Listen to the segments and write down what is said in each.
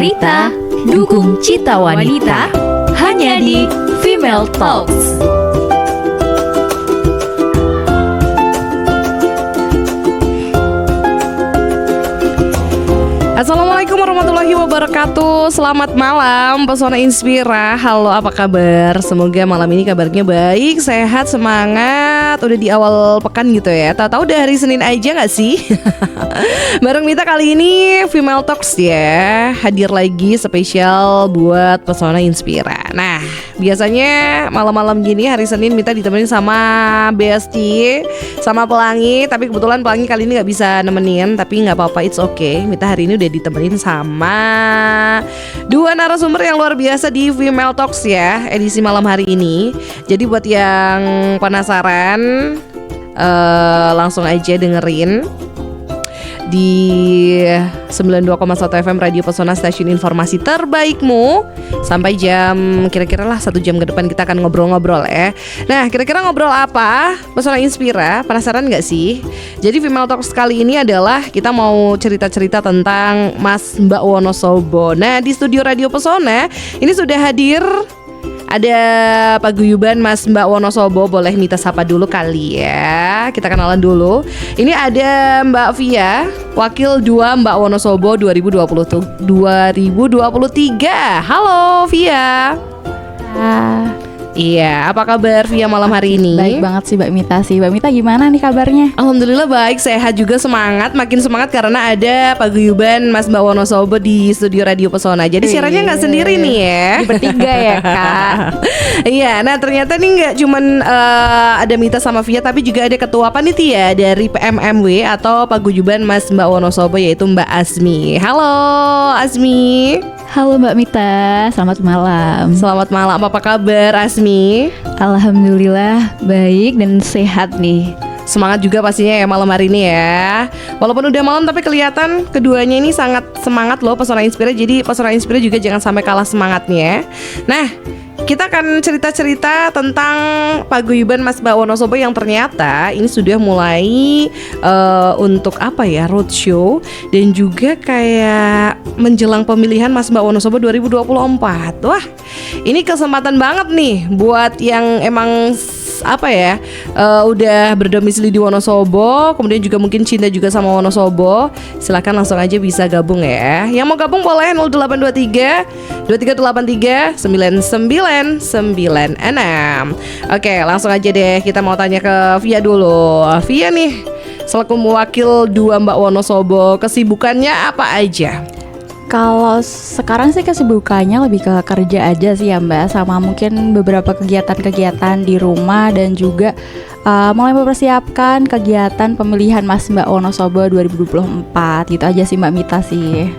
cerita, dukung cita wanita, hanya di Female Talks. Assalamualaikum warahmatullahi wabarakatuh. Selamat malam Pesona Inspira. Halo, apa kabar? Semoga malam ini kabarnya baik, sehat, semangat. Udah di awal pekan gitu ya. Tahu-tahu udah hari Senin aja gak sih? Bareng Mita kali ini Female Talks ya. Hadir lagi spesial buat Pesona Inspira. Nah, biasanya malam-malam gini hari Senin Mita ditemenin sama Besti, sama Pelangi. Tapi kebetulan Pelangi kali ini gak bisa nemenin. Tapi gak apa-apa, it's okay. Mita hari ini udah ditemenin sama dua narasumber yang luar biasa di Female Talks ya, edisi malam hari ini. Jadi buat yang penasaran, langsung aja dengerin di 92,1 FM Radio Pesona, stasiun informasi terbaikmu. Sampai jam kira-kira lah 1 jam ke depan kita akan ngobrol-ngobrol ya. Nah, kira-kira ngobrol apa? Pesona Inspira, penasaran gak sih? Jadi Female Talks kali ini adalah kita mau cerita-cerita tentang Mas Mbak Wonosobo. Nah, di studio Radio Pesona ini sudah hadir ada paguyuban Mas Mbak Wonosobo. Boleh Mita sapa dulu kali ya. Kita kenalan dulu. Ini ada Mbak Via, Wakil 2 Mbak Wonosobo 2023. Halo Via. Iya, apa kabar Via malam hari ini? Baik banget sih Mbak Mita sih. Mbak Mita gimana nih kabarnya? Alhamdulillah baik, sehat juga, semangat. Makin semangat karena ada paguyuban Mas Mbak Wonosobo di studio Radio Pesona. Jadi siarannya gak sendiri nih ya, bertiga ya Kak. Iya, nah ternyata nih gak cuman ada Mita sama Via, tapi juga ada ketua panitia dari PMMW atau paguyuban Mas Mbak Wonosobo, yaitu Mbak Asmi. Halo Asmi. Halo Mbak Mita, selamat malam. Selamat malam, apa kabar Asmi? Alhamdulillah baik dan sehat nih. Semangat juga pastinya ya malam hari ini ya. Walaupun udah malam tapi kelihatan keduanya ini sangat semangat loh Pesona Inspira. Jadi Pesona Inspira juga jangan sampai kalah semangatnya. Nah, kita akan cerita-cerita tentang paguyuban Mas Mbak Wonosobo yang ternyata ini sudah mulai untuk apa ya, roadshow dan juga kayak menjelang pemilihan Mas Mbak Wonosobo 2024. Wah, ini kesempatan banget nih buat yang emang apa ya, udah berdomisili di Wonosobo, kemudian juga mungkin cinta juga sama Wonosobo. Silakan langsung aja bisa gabung ya. Yang mau gabung boleh 0823 2383 9996. Oke, langsung aja deh, kita mau tanya ke Via dulu. Via nih, selaku mewakil 2 Mbak Wonosobo, kesibukannya apa aja? Kalau sekarang sih kesibukannya lebih ke kerja aja sih ya Mbak, sama mungkin beberapa kegiatan-kegiatan di rumah dan juga mulai mempersiapkan kegiatan pemilihan Mas Mbak Wonosobo 2024. Gitu aja sih Mbak Mita sih.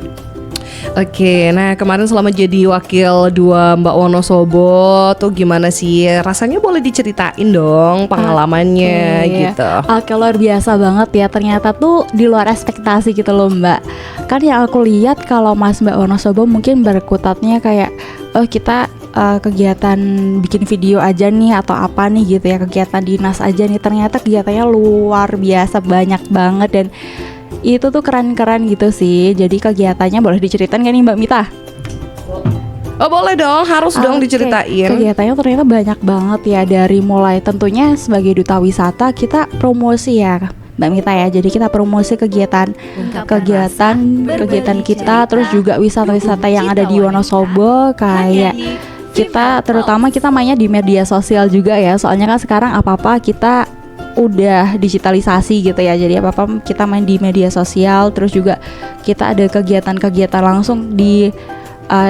Oke, nah kemarin selama jadi wakil 2 Mbak Wonosobo tuh gimana sih? Rasanya boleh diceritain dong pengalamannya gitu. Oke, luar biasa banget ya. Ternyata tuh di luar ekspektasi gitu loh Mbak. Kan yang aku lihat kalau Mas Mbak Wonosobo mungkin berkutatnya kayak kita kegiatan bikin video aja nih atau apa nih gitu ya, kegiatan dinas aja nih. Ternyata kegiatannya luar biasa banyak banget dan itu tuh keren-keren gitu sih. Jadi kegiatannya boleh diceritain gak nih Mbak Mita? Oh boleh dong, harus dong diceritain. Kegiatannya ternyata banyak banget ya. Dari mulai tentunya sebagai duta wisata kita promosi ya Mbak Mita ya. Jadi kita promosi kegiatan kita, terus juga wisata-wisata yang ada di Wonosobo. Kayak kita terutama kita mainnya di media sosial juga ya. Soalnya kan sekarang apa-apa kita udah digitalisasi gitu ya. Jadi apa-apa kita main di media sosial. Terus juga kita ada kegiatan-kegiatan langsung di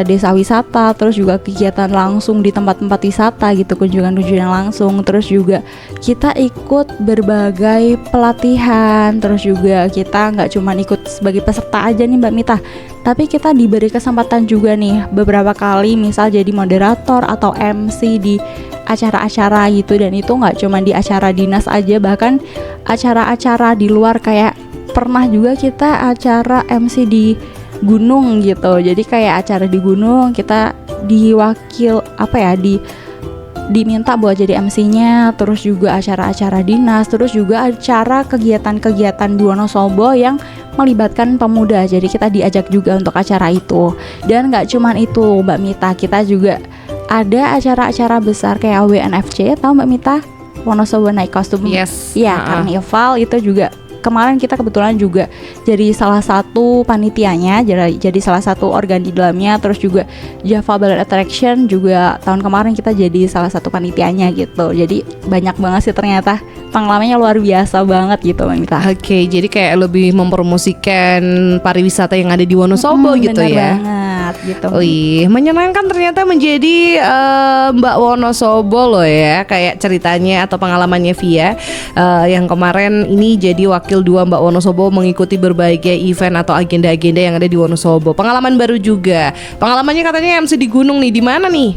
desa wisata, terus juga kegiatan langsung di tempat-tempat wisata gitu, kunjungan-kunjungan langsung. Terus juga kita ikut berbagai pelatihan. Terus juga kita nggak cuma ikut sebagai peserta aja nih Mbak Mita, tapi kita diberi kesempatan juga nih beberapa kali misal jadi moderator atau MC di acara-acara gitu. Dan itu nggak cuma di acara dinas aja, bahkan acara-acara di luar. Kayak pernah juga kita acara MC di gunung gitu. Jadi kayak acara di gunung kita diwakil diminta buat jadi MC-nya. Terus juga acara-acara dinas, terus juga acara kegiatan-kegiatan di Wonosobo yang melibatkan pemuda. Jadi kita diajak juga untuk acara itu. Dan nggak cuman itu Mbak Mita, kita juga ada acara-acara besar kayak WNFC, tahu Mbak Mita? Wonosobo Night Kostum. Yes. Iya, karnival itu juga kemarin kita kebetulan juga jadi salah satu panitianya, jadi salah satu organ di dalamnya. Terus juga Java Ballet Attraction juga tahun kemarin kita jadi salah satu panitianya gitu. Jadi banyak banget sih ternyata, pengalamannya luar biasa banget gitu Mbak Mita. Oke, jadi kayak lebih mempromosikan pariwisata yang ada di Wonosobo gitu bener ya. banget gitu. Wih, menyenangkan ternyata menjadi Mbak Wonosobo loh ya. Kayak ceritanya atau pengalamannya Via yang kemarin ini jadi wakil 2 Mbak Wonosobo mengikuti berbagai event atau agenda-agenda yang ada di Wonosobo. Pengalaman baru juga. Pengalamannya katanya MC di gunung nih, di mana nih?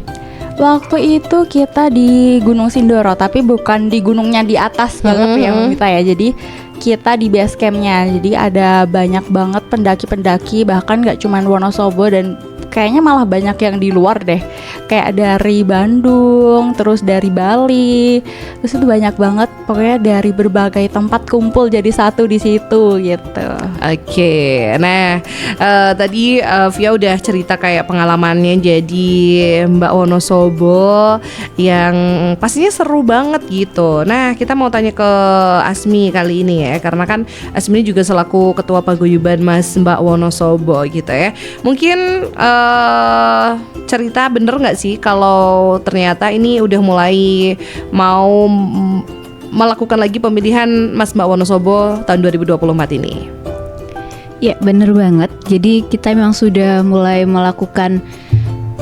Waktu itu kita di Gunung Sindoro, tapi bukan di gunungnya di atas banget ya Mbak Mita ya. Jadi kita di base campnya. Jadi ada banyak banget pendaki-pendaki, bahkan gak cuman Wonosobo dan kayaknya malah banyak yang di luar deh. Kayak dari Bandung, terus dari Bali, terus itu banyak banget. Pokoknya dari berbagai tempat kumpul jadi satu di situ gitu. Oke, nah tadi Via udah cerita kayak pengalamannya jadi Mbak Wonosobo yang pastinya seru banget gitu. Nah kita mau tanya ke Asmi kali ini ya, karena kan Asmi juga selaku Ketua Paguyuban Mas Mbak Wonosobo gitu ya. Mungkin cerita bener nggak sih kalau ternyata ini udah mulai mau melakukan lagi pemilihan Mas Mbak Wonosobo tahun 2024 ini? Ya bener banget. Jadi kita memang sudah mulai melakukan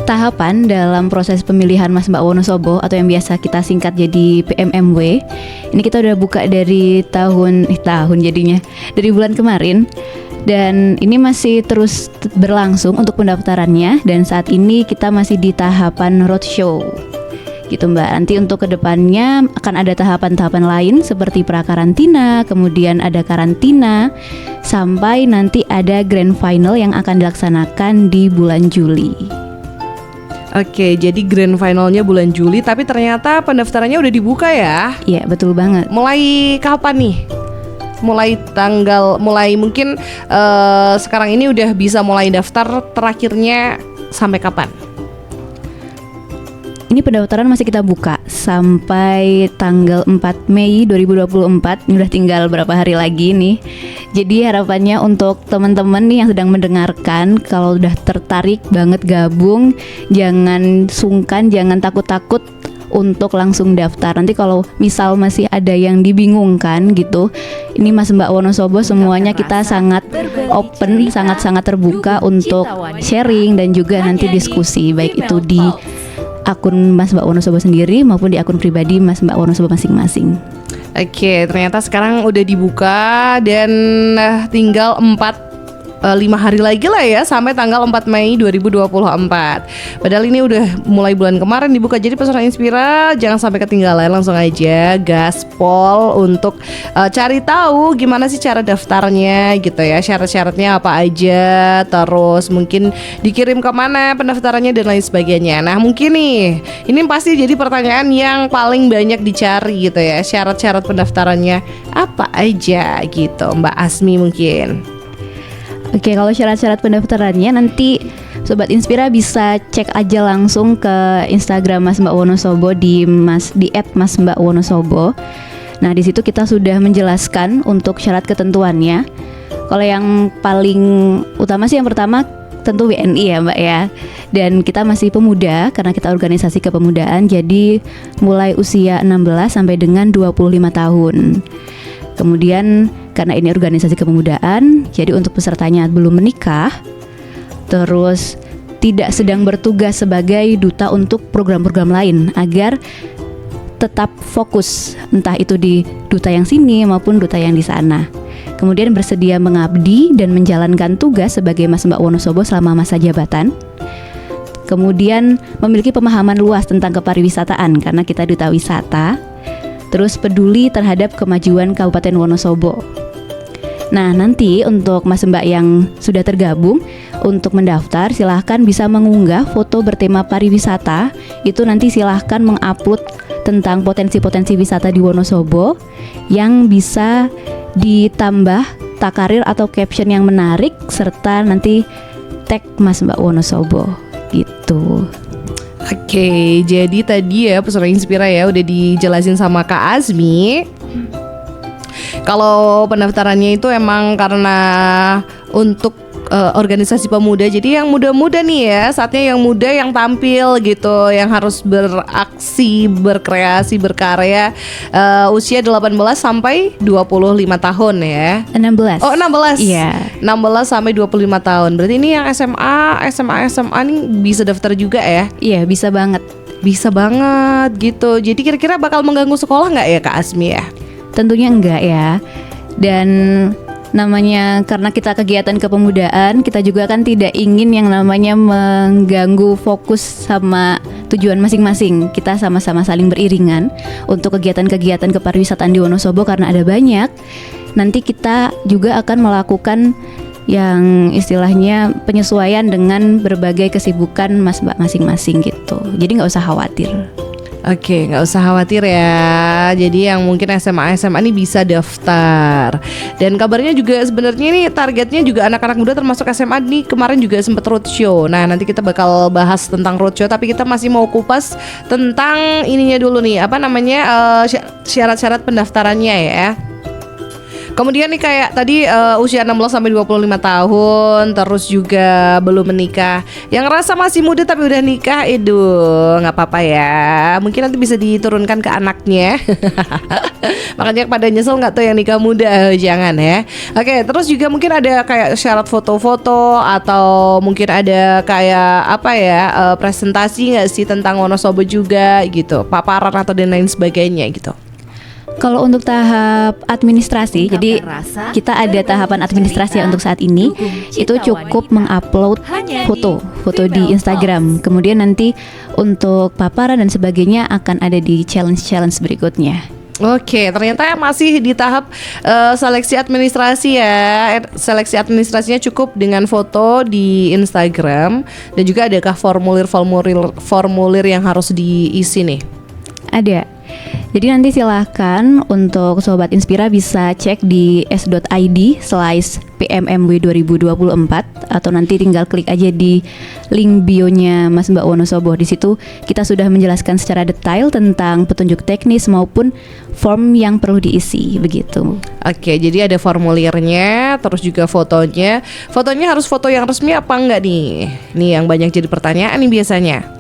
tahapan dalam proses pemilihan Mas Mbak Wonosobo atau yang biasa kita singkat jadi PMMW. Ini kita udah buka dari tahun jadinya dari bulan kemarin. Dan ini masih terus berlangsung untuk pendaftarannya. Dan saat ini kita masih di tahapan roadshow gitu Mbak. Nanti untuk kedepannya akan ada tahapan-tahapan lain seperti prakarantina, kemudian ada karantina, sampai nanti ada grand final yang akan dilaksanakan di bulan Juli. Oke, jadi grand finalnya bulan Juli, tapi ternyata pendaftarannya udah dibuka ya? Iya betul banget. Mulai kapan nih? Mulai mungkin sekarang ini udah bisa mulai daftar, terakhirnya sampai kapan? Ini pendaftaran masih kita buka sampai tanggal 4 Mei 2024. Ini udah tinggal berapa hari lagi nih. Jadi harapannya untuk teman-teman nih yang sedang mendengarkan, kalau udah tertarik banget gabung, jangan sungkan, jangan takut-takut untuk langsung daftar. Nanti kalau misal masih ada yang dibingungkan gitu, ini Mas Mbak Wonosobo semuanya kita sangat open, sangat-sangat terbuka untuk sharing dan juga nanti diskusi, baik itu di akun Mas Mbak Wonosobo sendiri maupun di akun pribadi Mas Mbak Wonosobo masing-masing. Oke, ternyata sekarang udah dibuka dan tinggal 5 hari lagi lah ya sampai tanggal 4 Mei 2024. Padahal ini udah mulai bulan kemarin dibuka. Jadi Pesona Inspira jangan sampai ketinggalan, langsung aja gaspol untuk cari tahu gimana sih cara daftarnya gitu ya, syarat-syaratnya apa aja, terus mungkin dikirim kemana pendaftarannya dan lain sebagainya. Nah mungkin nih ini pasti jadi pertanyaan yang paling banyak dicari gitu ya, syarat-syarat pendaftarannya apa aja gitu Mbak Asmi mungkin. Oke, kalau syarat-syarat pendaftarannya nanti Sobat Inspira bisa cek aja langsung ke Instagram Mas Mbak Wonosobo di @masmbakwonosobo. Nah, di situ kita sudah menjelaskan untuk syarat ketentuannya. Kalau yang paling utama sih yang pertama tentu WNI ya Mbak ya. Dan kita masih pemuda karena kita organisasi kepemudaan, jadi mulai usia 16 sampai dengan 25 tahun. Kemudian karena ini organisasi kepemudaan, jadi untuk pesertanya belum menikah, terus tidak sedang bertugas sebagai duta untuk program-program lain agar tetap fokus entah itu di duta yang sini maupun duta yang di sana. Kemudian bersedia mengabdi dan menjalankan tugas sebagai Mas Mbak Wonosobo selama masa jabatan. Kemudian memiliki pemahaman luas tentang kepariwisataan karena kita duta wisata. Terus peduli terhadap kemajuan Kabupaten Wonosobo. Nah nanti untuk Mas Mbak yang sudah tergabung, untuk mendaftar silahkan bisa mengunggah foto bertema pariwisata. Itu nanti silahkan mengupload tentang potensi-potensi wisata di Wonosobo yang bisa ditambah nota karir atau caption yang menarik serta nanti tag Mas Mbak Wonosobo gitu. Oke, jadi tadi ya Pesona Inspira ya udah dijelasin sama Kak Azmi. Kalau pendaftarannya itu emang karena untuk organisasi pemuda. Jadi yang muda-muda nih ya, saatnya yang muda yang tampil gitu, yang harus beraksi, berkreasi, berkarya, usia 18 sampai 25 tahun ya. 16. Oh 16. Iya. 16 sampai 25 tahun. Berarti ini yang SMA nih bisa daftar juga ya? Iya, bisa banget. Bisa banget gitu. Jadi kira-kira bakal mengganggu sekolah nggak ya Kak Azmi ya? Tentunya enggak ya. Dan namanya karena kita kegiatan kepemudaan, kita juga kan tidak ingin yang namanya mengganggu fokus sama tujuan masing-masing. Kita sama-sama saling beriringan untuk kegiatan-kegiatan kepariwisataan di Wonosobo karena ada banyak. Nanti kita juga akan melakukan yang istilahnya penyesuaian dengan berbagai kesibukan mas mbak masing-masing gitu. Jadi nggak usah khawatir. Oke, nggak usah khawatir ya. Jadi yang mungkin SMA ini bisa daftar. Dan kabarnya juga sebenarnya ini targetnya juga anak-anak muda termasuk SMA nih. Kemarin juga sempat roadshow. Nah nanti kita bakal bahas tentang roadshow. Tapi kita masih mau kupas tentang ininya dulu nih. Apa namanya syarat-syarat pendaftarannya ya. Kemudian nih kayak tadi usia 16 sampai 25 tahun, terus juga belum menikah. Yang ngerasa masih muda tapi udah nikah, nggak apa-apa ya. Mungkin nanti bisa diturunkan ke anaknya. Makanya pada nyesel nggak tuh yang nikah muda, jangan ya. Oke, terus juga mungkin ada kayak syarat foto-foto atau mungkin ada kayak apa ya presentasi nggak sih tentang Wonosobo juga gitu, paparan atau dan lain sebagainya gitu. Kalau untuk tahap administrasi, jadi kita ada tahapan administrasi untuk saat ini. Itu cukup mengupload foto di Instagram. Kemudian nanti untuk paparan dan sebagainya akan ada di challenge berikutnya. Oke, ternyata masih di tahap seleksi administrasi ya. Seleksi administrasinya cukup dengan foto di Instagram. Dan juga adakah formulir yang harus diisi nih? Ada. Jadi nanti silahkan untuk Sobat Inspira bisa cek di s.id/PMMW 2024 atau nanti tinggal klik aja di link bio-nya Mas Mbak Wonosobo. Di situ kita sudah menjelaskan secara detail tentang petunjuk teknis maupun form yang perlu diisi begitu. Oke, jadi ada formulirnya, terus juga fotonya. Fotonya harus foto yang resmi apa enggak nih? Nih yang banyak jadi pertanyaan nih biasanya.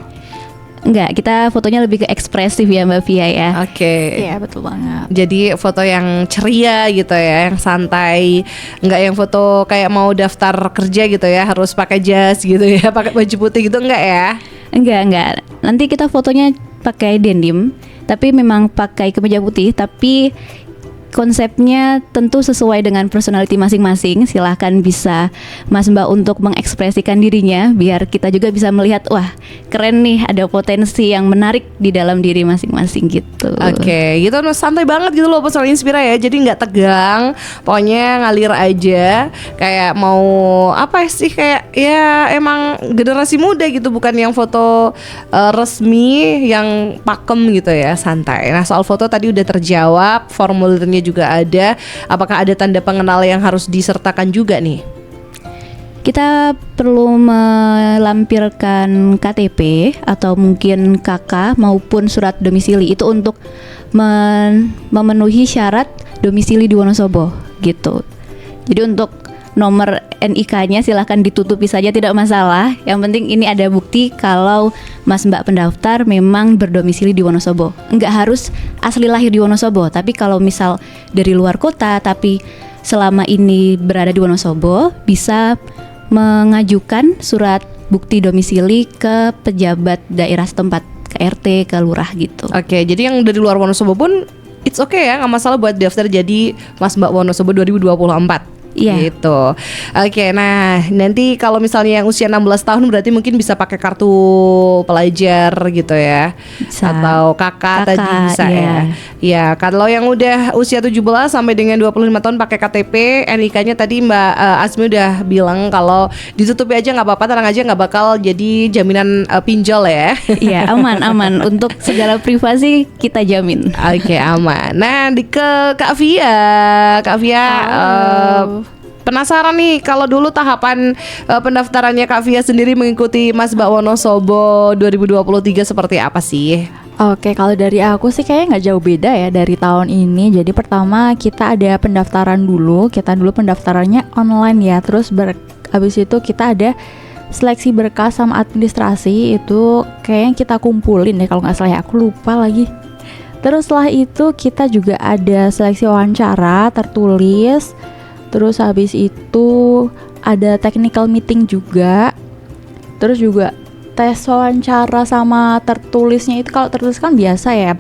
Enggak, kita fotonya lebih ke ekspresif ya Mbak Via ya. Oke. Iya betul banget. Jadi foto yang ceria gitu ya, yang santai. Enggak yang foto kayak mau daftar kerja gitu ya, harus pakai jas gitu ya, pakai baju putih gitu enggak ya? Enggak. Nanti kita fotonya pakai denim, tapi memang pakai kemeja putih, tapi konsepnya tentu sesuai dengan personality masing-masing. Silahkan bisa Mas Mbak untuk mengekspresikan dirinya biar kita juga bisa melihat, wah keren nih, ada potensi yang menarik di dalam diri masing-masing gitu. Oke, gitu santai banget gitu loh Pesona Inspira ya. Jadi nggak tegang, pokoknya ngalir aja. Kayak mau apa sih, kayak ya emang generasi muda gitu, bukan yang foto resmi yang pakem gitu ya, santai. Nah soal foto tadi udah terjawab, formulirnya juga ada. Apakah ada tanda pengenal yang harus disertakan juga nih? Kita perlu melampirkan KTP atau mungkin KK maupun surat domisili. Itu untuk memenuhi syarat domisili di Wonosobo gitu. Jadi untuk nomor NIK-nya silahkan ditutupi saja, tidak masalah. Yang penting ini ada bukti kalau Mas Mbak pendaftar memang berdomisili di Wonosobo. Enggak harus asli lahir di Wonosobo, tapi kalau misal dari luar kota tapi selama ini berada di Wonosobo, bisa mengajukan surat bukti domisili ke pejabat daerah setempat, ke RT, ke lurah gitu. Oke, jadi yang dari luar Wonosobo pun it's okay ya, nggak masalah buat daftar jadi Mas Mbak Wonosobo 2024. Iya. Gitu. Oke, nah nanti kalau misalnya yang usia 16 tahun berarti mungkin bisa pakai kartu pelajar gitu ya. Bisa. Atau kakak tadi bisa iya. ya. Ya, kalau yang udah usia 17 sampai dengan 25 tahun pakai KTP, NIK-nya tadi Mbak Azmi udah bilang kalau ditutupi aja nggak apa-apa, tenang aja, nggak bakal jadi jaminan pinjol ya. Iya, aman. Untuk segala privasi kita jamin. Oke, aman. Nah, ke Kak Via. Halo. Penasaran nih kalau dulu tahapan pendaftarannya Kak Via sendiri mengikuti Masba Wonosobo 2023 seperti apa sih? Oke, kalau dari aku sih kayaknya nggak jauh beda ya dari tahun ini. Jadi pertama kita ada pendaftaran dulu. Kita dulu pendaftarannya online ya. Terus habis itu kita ada seleksi berkas sama administrasi. Itu kayaknya kita kumpulin deh kalau nggak salah ya. Aku lupa lagi. Terus setelah itu kita juga ada seleksi wawancara tertulis. Terus habis itu ada technical meeting juga. Terus juga tes wawancara sama tertulisnya itu, kalau tertulis kan biasa ya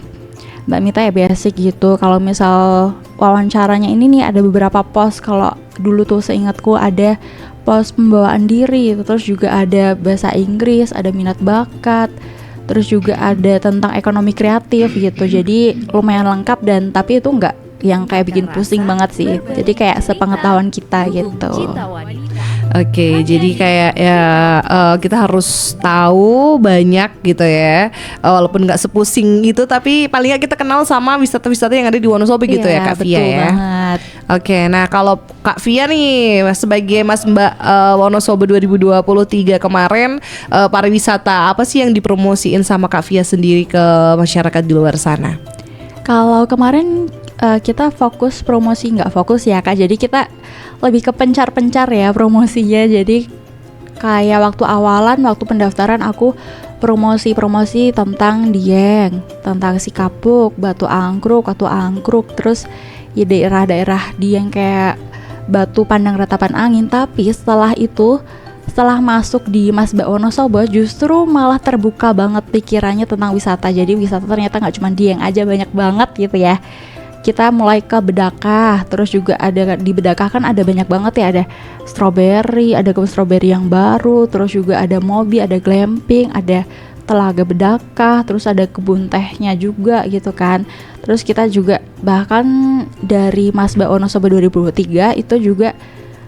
Mbak Mita ya, basic gitu. Kalau misal wawancaranya ini nih ada beberapa pos. Kalau dulu tuh seingatku ada pos pembawaan diri, terus juga ada bahasa Inggris, ada minat bakat, terus juga ada tentang ekonomi kreatif gitu. Jadi lumayan lengkap dan tapi itu enggak yang kayak bikin pusing banget sih. Jadi kayak sepengetahuan kita gitu. Oke, jadi kayak ya kita harus tahu banyak gitu ya, walaupun nggak sepusing itu, tapi paling nggak kita kenal sama wisata-wisata yang ada di Wonosobo gitu ya Kak Via betul ya. banget. Oke, nah kalau Kak Via nih sebagai Mas Mbak Wonosobo 2023 kemarin, pariwisata apa sih yang dipromosiin sama Kak Via sendiri ke masyarakat di luar sana? Kalau kemarin kita fokus promosi, nggak fokus ya Kak. Jadi kita lebih ke pencar-pencar ya promosinya. Jadi kayak waktu awalan, waktu pendaftaran aku promosi tentang Dieng, tentang Sikapuk, Batu Angkruk, terus ya daerah-daerah Dieng kayak Batu Pandang Ratapan Angin. Tapi setelah itu, setelah masuk di Masba Wonosobo justru malah terbuka banget pikirannya tentang wisata. Jadi wisata ternyata nggak cuma Dieng aja, banyak banget gitu ya. Kita mulai ke Bedakah, terus juga ada di Bedakah kan ada banyak banget ya, ada strawberry, ada kebun strawberry yang baru, terus juga ada mobi, ada glamping, ada telaga Bedakah, terus ada kebun tehnya juga gitu kan. Terus kita juga bahkan dari Masba Wonosobo 2023 itu juga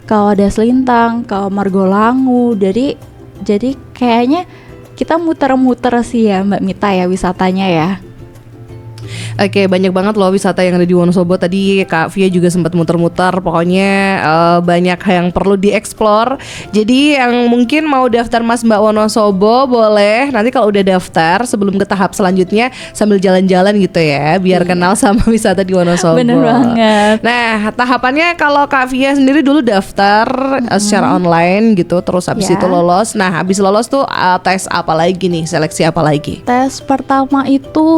ke Wadas Lintang, ke Margolangu. Jadi kayaknya kita muter-muter sih ya Mbak Mita ya wisatanya ya. Oke, banyak banget loh wisata yang ada di Wonosobo. Tadi Kak Via juga sempat muter-muter. Pokoknya banyak yang perlu dieksplor. Jadi yang mungkin mau daftar Mas Mbak Wonosobo boleh. Nanti kalau udah daftar sebelum ke tahap selanjutnya sambil jalan-jalan gitu ya, biar kenal sama wisata di Wonosobo. Bener banget. Nah, tahapannya kalau Kak Via sendiri dulu daftar secara online gitu, terus habis itu lolos. Nah, habis lolos tuh tes apa lagi nih? Seleksi apa lagi? Tes pertama itu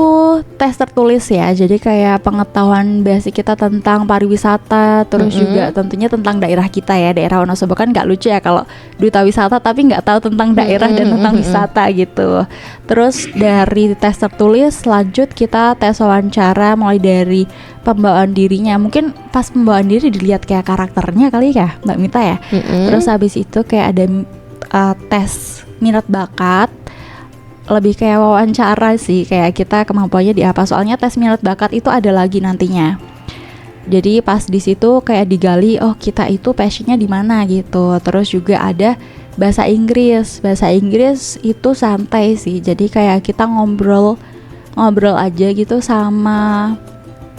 tes tertulis ya, jadi kayak pengetahuan basic kita tentang pariwisata, terus juga tentunya tentang daerah kita ya, daerah Wonosobo kan nggak lucu ya kalau duta wisata tapi nggak tahu tentang daerah dan tentang wisata gitu. Terus dari tes tertulis lanjut kita tes wawancara mulai dari pembawaan dirinya, mungkin pas pembawaan diri dilihat kayak karakternya kali ya Mbak Mita ya. Terus habis itu kayak ada tes minat bakat, lebih kayak wawancara sih, kayak kita kemampuannya di apa. Soalnya tes minat bakat itu ada lagi nantinya. Jadi pas di situ kayak digali, oh kita itu passionnya di mana gitu. Terus juga ada bahasa Inggris. Bahasa Inggris itu santai sih. Jadi kayak kita ngobrol aja gitu sama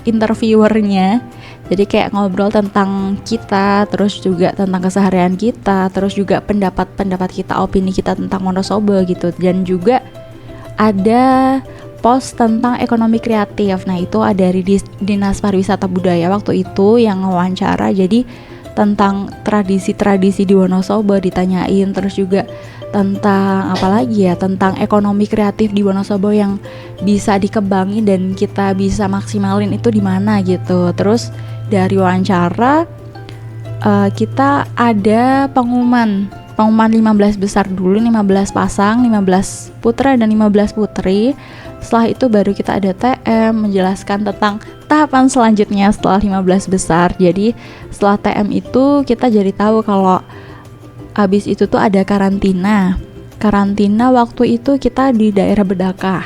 interviewernya. Jadi kayak ngobrol tentang kita, terus juga tentang keseharian kita, terus juga pendapat kita, opini kita tentang Wonosobo gitu. Dan juga ada pos tentang ekonomi kreatif. Nah itu ada dari Dinas Pariwisata Budaya waktu itu yang wawancara. Jadi tentang tradisi-tradisi di Wonosobo ditanyain, terus juga tentang apa lagi ya, tentang ekonomi kreatif di Wonosobo yang bisa dikembangin dan kita bisa maksimalin itu di mana gitu. Terus dari wawancara kita ada pengumuman 15 besar dulu, 15 pasang, 15 putra dan 15 putri. Setelah itu baru kita ada TM menjelaskan tentang tahapan selanjutnya setelah 15 besar. Jadi setelah TM itu kita jadi tahu kalau habis itu tuh ada karantina. Karantina waktu itu kita di daerah Bedakah.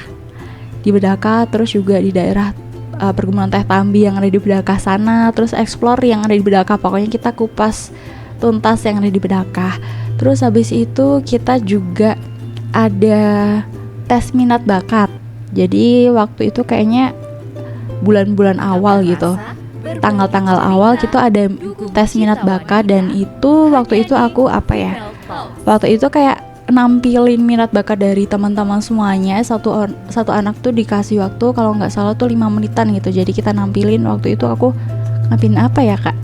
Di Bedakah, terus juga di daerah perkebunan teh Tambi yang ada di Bedakah sana, terus explore yang ada di Bedakah. Pokoknya kita kupas tuntas yang ada di Bedakah. Terus habis itu kita juga ada tes minat bakat. Jadi waktu itu kayaknya bulan-bulan awal gitu. tanggal-tanggal awal gitu ada tes minat bakat, dan itu waktu itu aku waktu itu kayak nampilin minat bakat dari teman-teman semuanya. Satu anak tuh dikasih waktu kalau nggak salah tuh 5 menitan gitu, jadi kita nampilin. Waktu itu aku nampilin apa ya kak,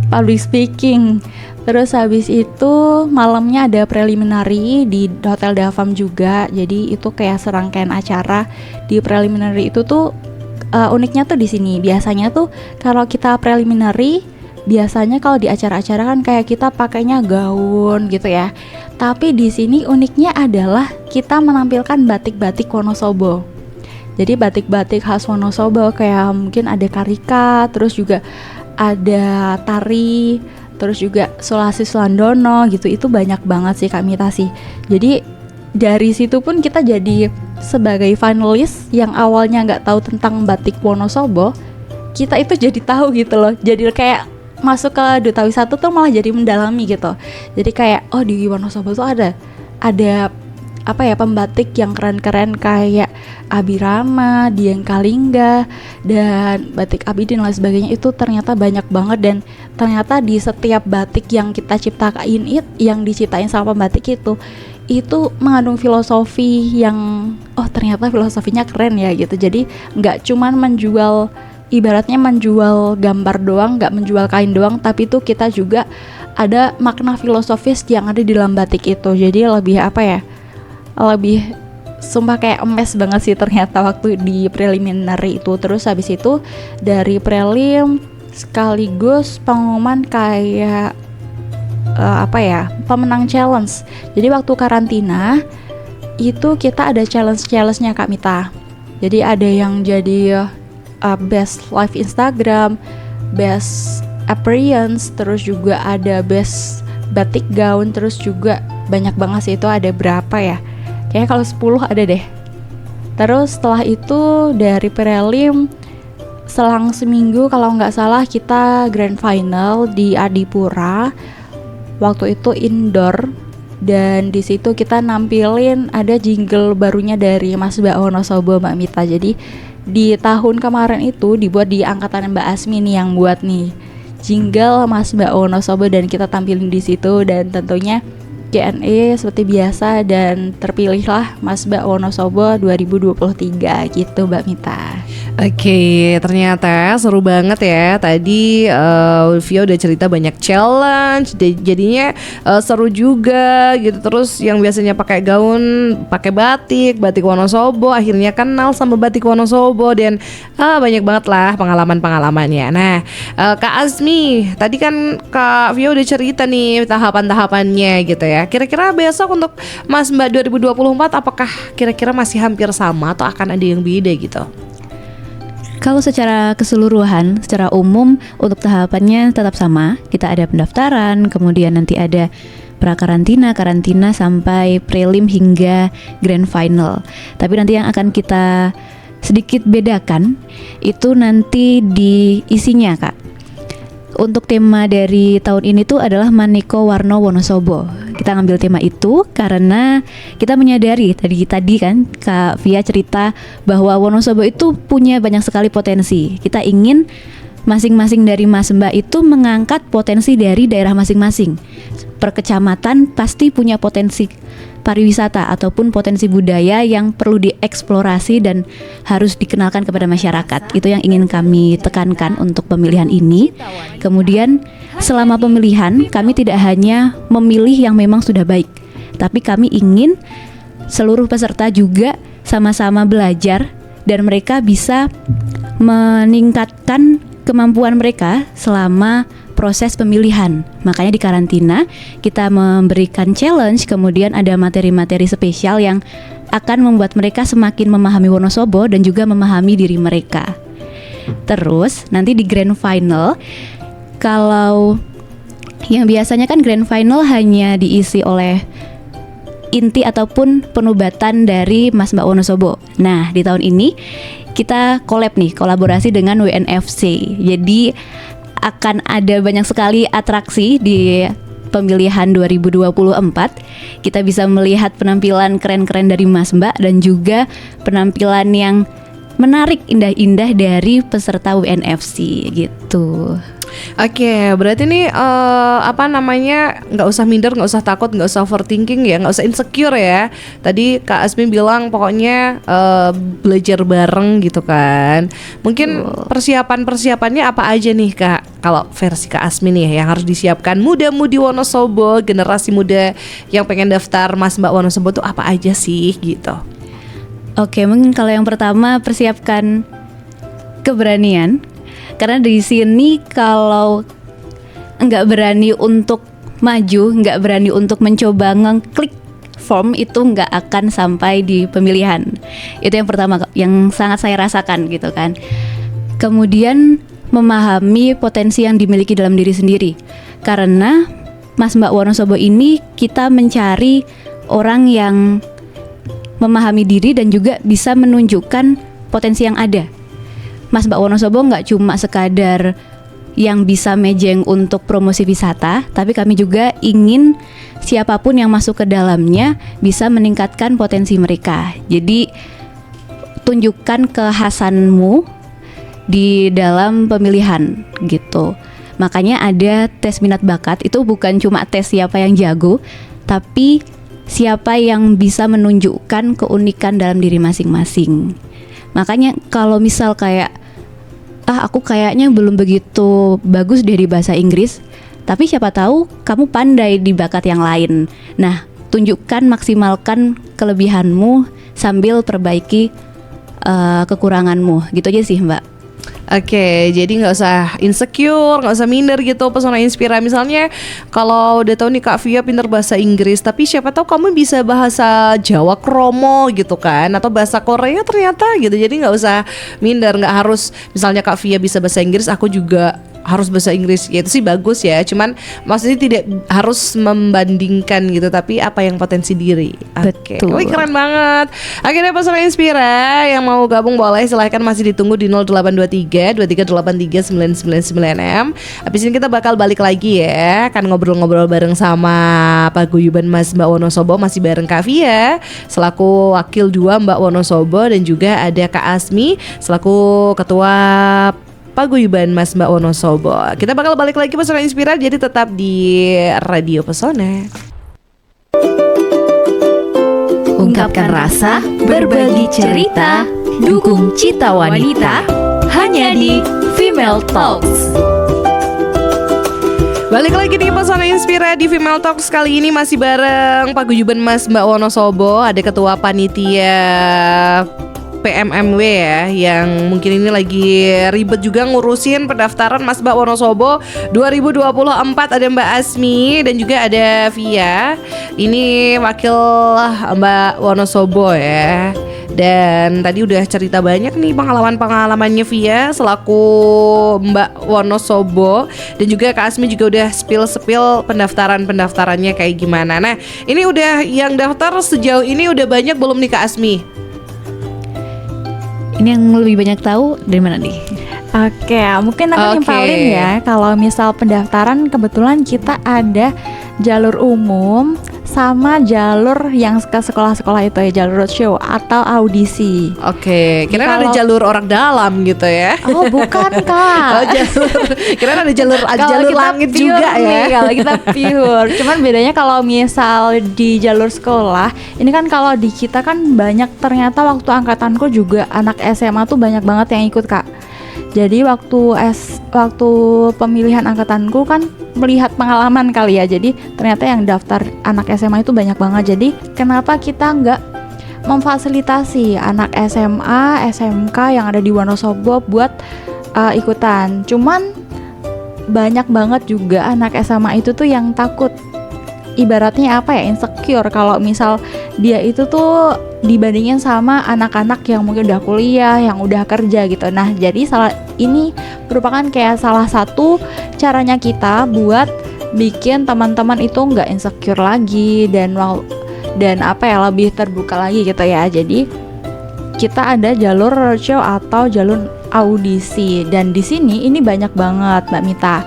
public speaking. Terus habis itu malamnya ada preliminary di Hotel Davam juga. Jadi itu kayak serangkaian acara. Di preliminary itu tuh uniknya tuh di sini. Biasanya tuh kalau kita preliminary, biasanya kalau di acara-acara kan kayak kita pakainya gaun gitu ya. Tapi di sini uniknya adalah kita menampilkan batik-batik Wonosobo. Jadi batik-batik khas Wonosobo kayak mungkin ada karika, terus juga ada tari, terus juga Sulasi Sulandono gitu. Itu banyak banget sih Kak Mita sih. Jadi dari situ pun kita jadi sebagai finalis yang awalnya nggak tahu tentang batik Wonosobo, kita itu jadi tahu gitu loh. Jadi kayak masuk ke Duta Wisata tuh malah jadi mendalami gitu. Jadi kayak di Wonosobo tuh ada pembatik yang keren-keren kayak Abirama, Dieng Kalingga, dan batik Abidin dan lain sebagainya. Itu ternyata banyak banget, dan ternyata di setiap batik yang kita ciptakan yang diciptain sama pembatik itu mengandung filosofi yang ternyata filosofinya keren ya gitu. Jadi nggak cuman ibaratnya menjual gambar doang, nggak menjual kain doang, tapi itu kita juga ada makna filosofis yang ada di dalam batik itu. Jadi lebih sumpah kayak emes banget sih ternyata waktu di preliminary itu. Terus habis itu dari prelim sekaligus pengumuman kayak pemenang challenge. Jadi waktu karantina itu kita ada challenge-nya Kak Mita. Jadi ada yang jadi best live Instagram, best appearance, terus juga ada best batik gaun, terus juga banyak banget sih, itu ada berapa ya? Kayaknya kalau 10 ada deh. Terus setelah itu dari prelim selang seminggu kalau nggak salah kita grand final di Adipura. Waktu itu indoor, dan di situ kita nampilin ada jingle barunya dari Mas Mbak Wonosobo Mbak Mita. Jadi di tahun kemarin itu dibuat di angkatan Mbak Asmi nih yang buat nih jingle Mas Mbak Wonosobo, dan kita tampilin di situ. Dan tentunya Q&A seperti biasa, dan terpilihlah Mas Mbak Wonosobo 2023 gitu Mbak Mita. Oke, ternyata seru banget ya. Tadi Via udah cerita banyak challenge, jadinya seru juga gitu. Terus yang biasanya pakai gaun, pakai batik Wonosobo, akhirnya kenal sama batik Wonosobo, dan banyak banget lah pengalaman-pengalamannya. Nah, Kak Azmi, tadi kan Kak Via udah cerita nih tahapan-tahapannya gitu ya. Kira-kira besok untuk Mas Mbak 2024 apakah kira-kira masih hampir sama atau akan ada yang beda gitu? Kalau secara keseluruhan, secara umum untuk tahapannya tetap sama. Kita ada pendaftaran, kemudian nanti ada pra-karantina, karantina, sampai prelim hingga grand final. Tapi nanti yang akan kita sedikit bedakan itu nanti di isinya Kak. Untuk tema dari tahun ini tuh adalah Maneka Warna Wonosobo. Kita ngambil tema itu karena kita menyadari tadi kan Kak Via cerita bahwa Wonosobo itu punya banyak sekali potensi. Kita ingin masing-masing dari Mas Mbak itu mengangkat potensi dari daerah masing-masing. Per kecamatan pasti punya potensi pariwisata ataupun potensi budaya yang perlu dieksplorasi dan harus dikenalkan kepada masyarakat. Itu yang ingin kami tekankan untuk pemilihan ini. Kemudian selama pemilihan kami tidak hanya memilih yang memang sudah baik, tapi kami ingin seluruh peserta juga sama-sama belajar dan mereka bisa meningkatkan kemampuan mereka selama proses pemilihan. Makanya di karantina kita memberikan challenge, kemudian ada materi-materi spesial yang akan membuat mereka semakin memahami Wonosobo dan juga memahami diri mereka. Terus nanti di grand final, kalau yang biasanya kan grand final hanya diisi oleh inti ataupun penobatan dari Mas Mbak Wonosobo. Nah, di tahun ini kita kolaborasi dengan WNFC. Jadi akan ada banyak sekali atraksi di pemilihan 2024. Kita bisa melihat penampilan keren-keren dari Mas Mbak dan juga penampilan yang menarik indah-indah dari peserta WNFC gitu. Oke, berarti nih nggak usah minder, nggak usah takut, nggak usah overthinking ya, nggak usah insecure ya. Tadi Kak Asmi bilang pokoknya belajar bareng gitu kan. Mungkin persiapannya apa aja nih Kak? Kalau versi Kak Asmi nih yang harus disiapkan muda-mudi Wonosobo, generasi muda yang pengen daftar Mas Mbak Wonosobo tuh apa aja sih gitu? Oke, mungkin kalau yang pertama persiapkan keberanian. Karena di sini kalau nggak berani untuk maju, nggak berani untuk mencoba ngeklik form, itu nggak akan sampai di pemilihan. Itu yang pertama yang sangat saya rasakan gitu kan. Kemudian memahami potensi yang dimiliki dalam diri sendiri. Karena Mas Mbak Wonosobo ini kita mencari orang yang memahami diri dan juga bisa menunjukkan potensi yang ada. Mas Mbak Wonosobo nggak cuma sekadar yang bisa mejeng untuk promosi wisata, tapi kami juga ingin siapapun yang masuk ke dalamnya bisa meningkatkan potensi mereka. Jadi tunjukkan kekhasanmu di dalam pemilihan gitu. Makanya ada tes minat bakat, itu bukan cuma tes siapa yang jago, tapi siapa yang bisa menunjukkan keunikan dalam diri masing-masing. Makanya kalau misal kayak aku kayaknya belum begitu bagus dari bahasa Inggris, tapi siapa tahu kamu pandai di bakat yang lain. Nah, tunjukkan, maksimalkan kelebihanmu sambil perbaiki kekuranganmu. Gitu aja sih Mbak. Oke, jadi nggak usah insecure, nggak usah minder gitu. Pesona Inspira misalnya, kalau udah tahu nih Kak Via pinter bahasa Inggris, tapi siapa tahu kamu bisa bahasa Jawa kromo gitu kan, atau bahasa Korea ternyata gitu. Jadi nggak usah minder, nggak harus misalnya Kak Via bisa bahasa Inggris, aku juga harus bahasa Inggris. Ya, itu sih bagus ya, cuman maksudnya tidak harus membandingkan gitu, tapi apa yang potensi diri. Oke, Betul. wih keren banget. Akhirnya Pesona Inspira yang mau gabung boleh, silahkan, masih ditunggu di 0823 2383 999M. Habis ini kita bakal balik lagi ya, kan ngobrol-ngobrol bareng sama Paguyuban Mas Mbak Wonosobo, masih bareng Kak Via selaku Wakil 2 Mbak Wonosobo, dan juga ada Kak Asmi selaku Ketua Paguyuban Mas Mbak Wonosobo. Kita bakal balik lagi Pesona Inspira, jadi tetap di Radio Pesona. Ungkapkan rasa, berbagi cerita, dukung cita wanita, hanya di Female Talks. Balik lagi di Pesona Inspira di Female Talks. Kali ini masih bareng Paguyuban Mas Mbak Wonosobo, ada Ketua Panitia PMMW ya, yang mungkin ini lagi ribet juga ngurusin pendaftaran Mas Mbak Wonosobo 2024. Ada Mbak Asmi dan juga ada Via. Ini wakil Mbak Wonosobo ya. Dan tadi udah cerita banyak nih pengalamannya Via selaku Mbak Wonosobo, dan juga Kak Asmi juga udah spill pendaftarannya kayak gimana. Nah, ini udah yang daftar sejauh ini udah banyak belum nih Kak Asmi? Ini yang lebih banyak tahu dari mana nih? Oke, mungkin aku nimpalin ya. Kalau misal pendaftaran, kebetulan kita ada jalur umum sama jalur yang ke sekolah-sekolah itu ya, jalur roadshow atau audisi. Oke, kira ada jalur orang dalam gitu ya? Oh bukan Kak. Oh, kira ada jalur Kalau kita langit pure juga nih, ya? Kalau kita pure. Cuman bedanya kalau misal di jalur sekolah, ini kan kalau di kita kan banyak, ternyata waktu angkatanku juga anak SMA tuh banyak banget yang ikut Kak. Jadi waktu pemilihan angkatanku kan melihat pengalaman kali ya. Jadi ternyata yang daftar anak SMA itu banyak banget. Jadi kenapa kita nggak memfasilitasi anak SMA, SMK yang ada di Wonosobo buat ikutan? Cuman banyak banget juga anak SMA itu tuh yang takut. Ibaratnya apa ya, insecure kalau misal dia itu tuh dibandingin sama anak-anak yang mungkin udah kuliah, yang udah kerja gitu. Nah, jadi ini merupakan kayak salah satu caranya kita buat bikin teman-teman itu nggak insecure lagi dan apa ya, lebih terbuka lagi gitu ya. Jadi kita ada jalur roadshow atau jalur audisi, dan di sini ini banyak banget Mbak Mita.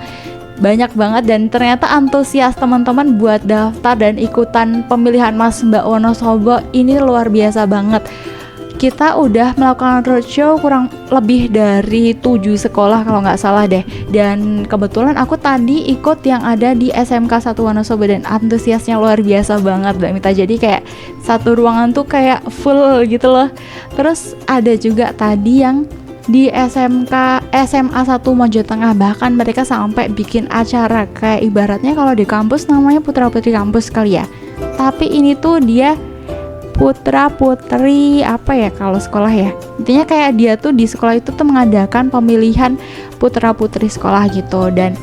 Banyak banget, dan ternyata antusias teman-teman buat daftar dan ikutan pemilihan Mas Mbak Wonosobo ini luar biasa banget. kita udah melakukan roadshow kurang lebih dari 7 sekolah kalau nggak salah deh. Dan kebetulan aku tadi ikut yang ada di SMK 1 Wonosobo dan antusiasnya luar biasa banget Mbak Mita. Jadi kayak satu ruangan tuh kayak full gitu loh. Terus ada juga tadi yang di SMK SMA 1 Mojo Tengah, bahkan mereka sampai bikin acara kayak ibaratnya kalau di kampus namanya Putra Putri kampus kali ya. Tapi ini tuh dia putra putri apa ya kalau sekolah ya, intinya kayak dia tuh di sekolah itu tuh mengadakan pemilihan putra putri sekolah gitu. Dan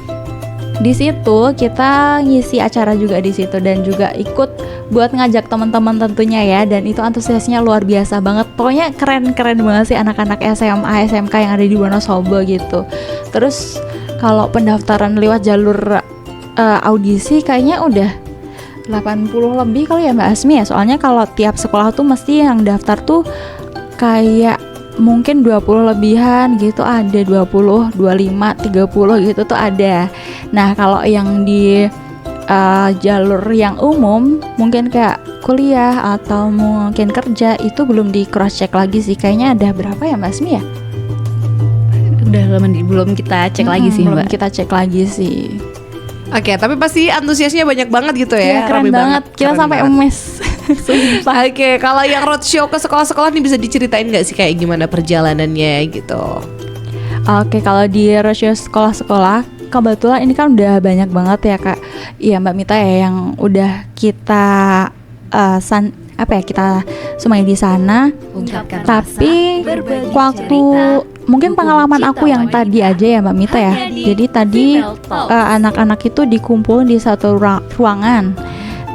di situ kita ngisi acara juga di situ dan juga ikut buat ngajak teman-teman tentunya ya. Dan itu antusiasnya luar biasa banget, pokoknya keren banget sih anak-anak SMA SMK yang ada di Wonosobo gitu. Terus kalau pendaftaran lewat jalur audisi kayaknya udah 80 lebih kali ya Mbak Asmi ya. Soalnya kalau tiap sekolah tuh mesti yang daftar tuh kayak mungkin 20 lebihan gitu, ada 20, 25, 30 gitu tuh ada. Nah kalau yang di jalur yang umum mungkin kayak kuliah atau mungkin kerja itu belum di cross check lagi sih. Kayaknya ada berapa ya Mbak Asmi ya? Udah lama belum kita cek lagi sih belum Mbak. kita cek lagi sih. Oke, tapi pasti antusiasnya banyak banget gitu Iya, ya. keren rame banget. Kita keren sampai banget. emes. Sumpah. Oke, kalau yang roadshow ke sekolah-sekolah nih bisa diceritain nggak sih kayak gimana perjalanannya gitu? Oke, kalau di roadshow sekolah-sekolah, kebetulan ini kan udah banyak banget ya Kak. Iya Mbak Mita ya yang udah kita kita semuanya di sana. Ungkapkan Tapi rasa, berbagi waktu cerita, mungkin dukung pengalaman cita aku yang wanita. tadi aja ya Mbak Mita ya. Hanya di Jadi tadi Female Talks. anak-anak itu dikumpul di satu ruangan.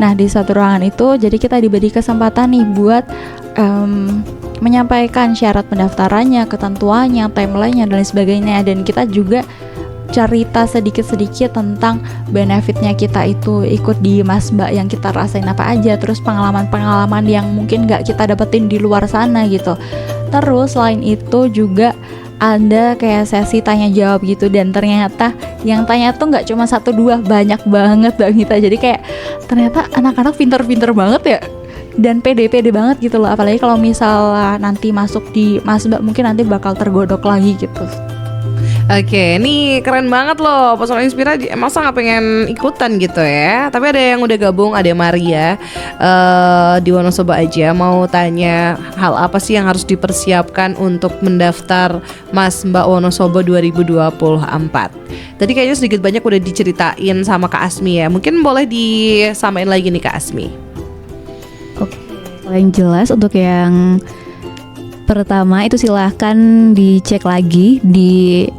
Nah di satu ruangan itu jadi kita diberi kesempatan nih buat menyampaikan syarat pendaftarannya, ketentuannya, timelinenya dan lain sebagainya. Dan kita juga cerita sedikit-sedikit tentang benefitnya kita itu ikut di Mas Mbak yang kita rasain apa aja, terus pengalaman-pengalaman yang mungkin gak kita dapetin di luar sana gitu. Terus selain itu juga ada kayak sesi tanya jawab gitu, dan ternyata yang tanya tuh nggak cuma 1-2, banyak banget Mbak Mita. Jadi kayak ternyata anak-anak pinter-pinter banget ya dan pede-pede banget gitu loh. Apalagi kalau misal nanti masuk di Mas Mbak mungkin nanti bakal tergodok lagi gitu. Oke, ini keren banget loh. Pesona Inspira masa nggak pengen ikutan gitu ya. Tapi ada yang udah gabung, ada Maria di Wonosobo aja. Mau tanya hal apa sih yang harus dipersiapkan untuk mendaftar Mas Mbak Wonosobo 2024. Tadi kayaknya sedikit banyak udah diceritain sama Kak Asmi ya. Mungkin boleh disamain lagi nih Kak Asmi. Oke, kalau yang jelas untuk yang pertama itu silahkan dicek lagi di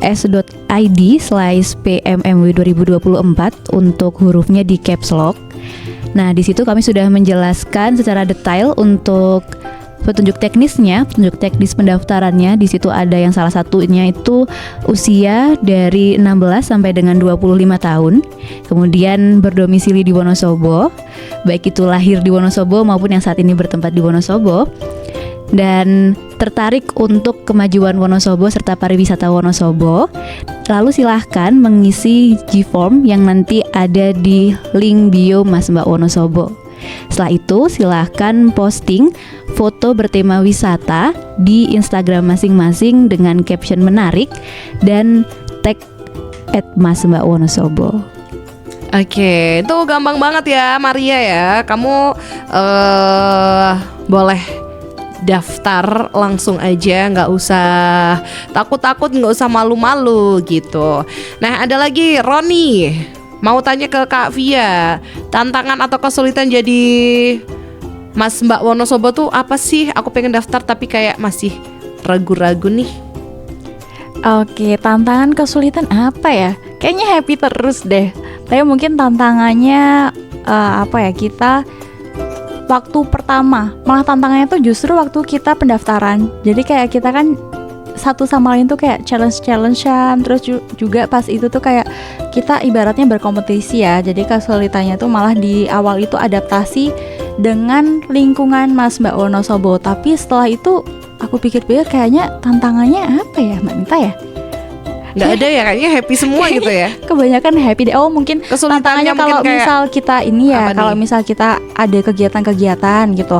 s.id/PMMW 2024 untuk hurufnya di caps lock. Nah, di situ kami sudah menjelaskan secara detail untuk petunjuk teknisnya, petunjuk teknis pendaftarannya. Di situ ada yang salah satunya itu usia dari 16 sampai dengan 25 tahun. Kemudian berdomisili di Wonosobo, baik itu lahir di Wonosobo maupun yang saat ini bertempat di Wonosobo. Dan tertarik untuk kemajuan Wonosobo serta pariwisata Wonosobo, lalu silahkan mengisi G-form yang nanti ada di link bio Mas Mbak Wonosobo. Setelah itu silahkan posting foto bertema wisata di Instagram masing-masing dengan caption menarik dan tag @masmbakwonosobo. Oke, itu gampang banget ya Maria ya. Kamu boleh daftar langsung aja, nggak usah takut-takut, nggak usah malu-malu gitu. Nah ada lagi Roni, mau tanya ke Kak Via, tantangan atau kesulitan jadi Mas Mbak Wonosobo tuh apa sih? Aku pengen daftar tapi kayak masih ragu-ragu nih. Oke, tantangan kesulitan apa ya? Kayaknya happy terus deh. Tapi mungkin tantangannya kita waktu pertama, malah tantangannya tuh justru waktu kita pendaftaran. Jadi kayak kita kan satu sama lain tuh kayak challenge-challengean. Terus juga pas itu tuh kayak kita ibaratnya berkompetisi ya. Jadi kesulitannya tuh malah di awal itu adaptasi dengan lingkungan Mas Mbak Wonosobo. Tapi setelah itu aku pikir-pikir kayaknya tantangannya apa ya Mbak Mita ya? Nggak ada ya, kayaknya happy semua gitu ya. Kebanyakan happy deh. Oh mungkin Kesulitannya tantangannya mungkin kalau kayak misal kita ini ya, apa kalau nih? misal kita ada kegiatan-kegiatan gitu.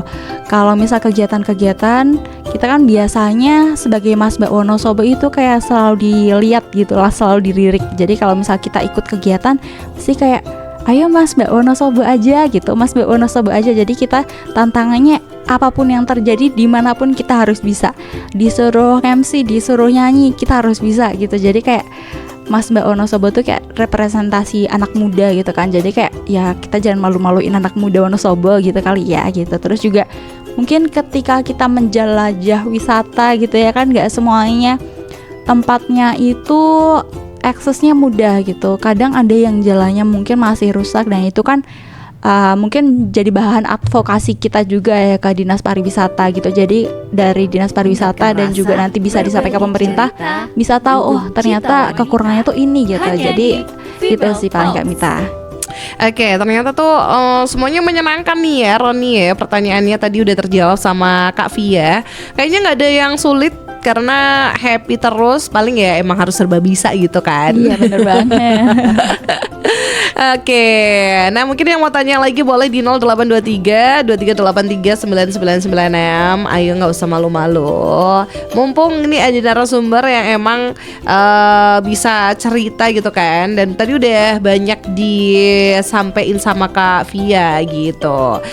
Kalau misal kegiatan-kegiatan, kita kan biasanya sebagai Mas Mbak Wonosobo itu kayak selalu dilihat gitu lah, selalu dilirik. Jadi kalau misal kita ikut kegiatan, pasti kayak ayo Mas Mbak Wonosobo aja gitu, Mas Mbak Wonosobo aja. Jadi kita tantangannya apapun yang terjadi dimanapun kita harus bisa. Disuruh MC, disuruh nyanyi, kita harus bisa gitu. Jadi kayak Mas Mbak Wonosobo tuh kayak representasi anak muda gitu kan. Jadi kayak ya kita jangan malu-maluin anak muda Wonosobo gitu kali ya gitu. Terus juga mungkin ketika kita menjelajah wisata gitu ya kan, nggak semuanya tempatnya itu aksesnya mudah gitu. Kadang ada yang jalannya mungkin masih rusak, dan itu kan mungkin jadi bahan advokasi kita juga ya ke Dinas Pariwisata gitu. Jadi dari Dinas Pariwisata dan juga nanti bisa disampaikan ke pemerintah, bisa tahu oh ternyata kekurangannya tuh ini gitu. Jadi itu sih paling Kak Mita. Oke, ternyata tuh semuanya menyenangkan nih ya Roni ya. Pertanyaannya tadi udah terjawab sama Kak Via. Kayaknya nggak ada yang sulit karena happy terus. Paling ya emang harus serba bisa gitu kan. Iya bener banget. Oke, nah mungkin yang mau tanya lagi boleh di 0823 2383 9996. Ayo nggak usah malu-malu. Mumpung ini ada narasumber yang emang bisa cerita gitu kan. Dan tadi udah banyak disampaikan sama Kak Via gitu.